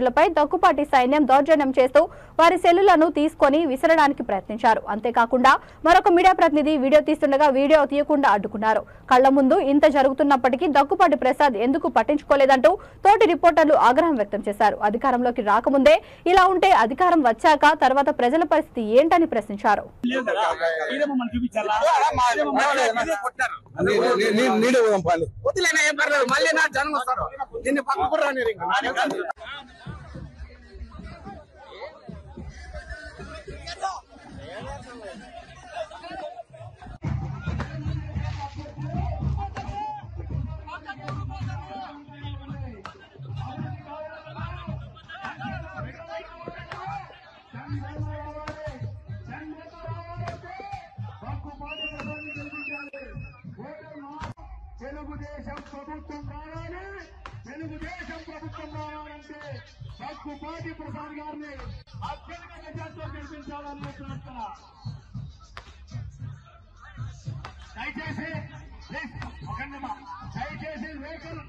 మంత్రులపై దగ్గుపాటి సైన్యం దౌర్జన్యం చేస్తూ వారి సెల్లులను తీసుకొని విసరడానికి ప్రయత్నించారు. అంతేకాకుండా మరొక మీడియా ప్రతినిధి వీడియో తీస్తుండగా వీడియో తీయకుండా అడ్డుకున్నారు. కళ్ల ముందు ఇంత జరుగుతున్నప్పటికీ దగ్గుపాటి ప్రసాద్ ఎందుకు పట్టించుకోలేదంటూ తోటి రిపోర్టర్లు ఆగ్రహం వ్యక్తం చేశారు. అధికారంలోకి రాకముందే ఇలా ఉంటే అధికారం వచ్చాక తర్వాత ప్రజల పరిస్థితి ఏంటని ప్రశ్నించారు. తెలుగుదేశం ప్రభుత్వం రావాలంటే దగ్గుపాటి ప్రసాద్ గారిని అత్యధిక మెజార్టీతో గెలిపించాలని ప్రార్థన. దయచేసి వెహికల్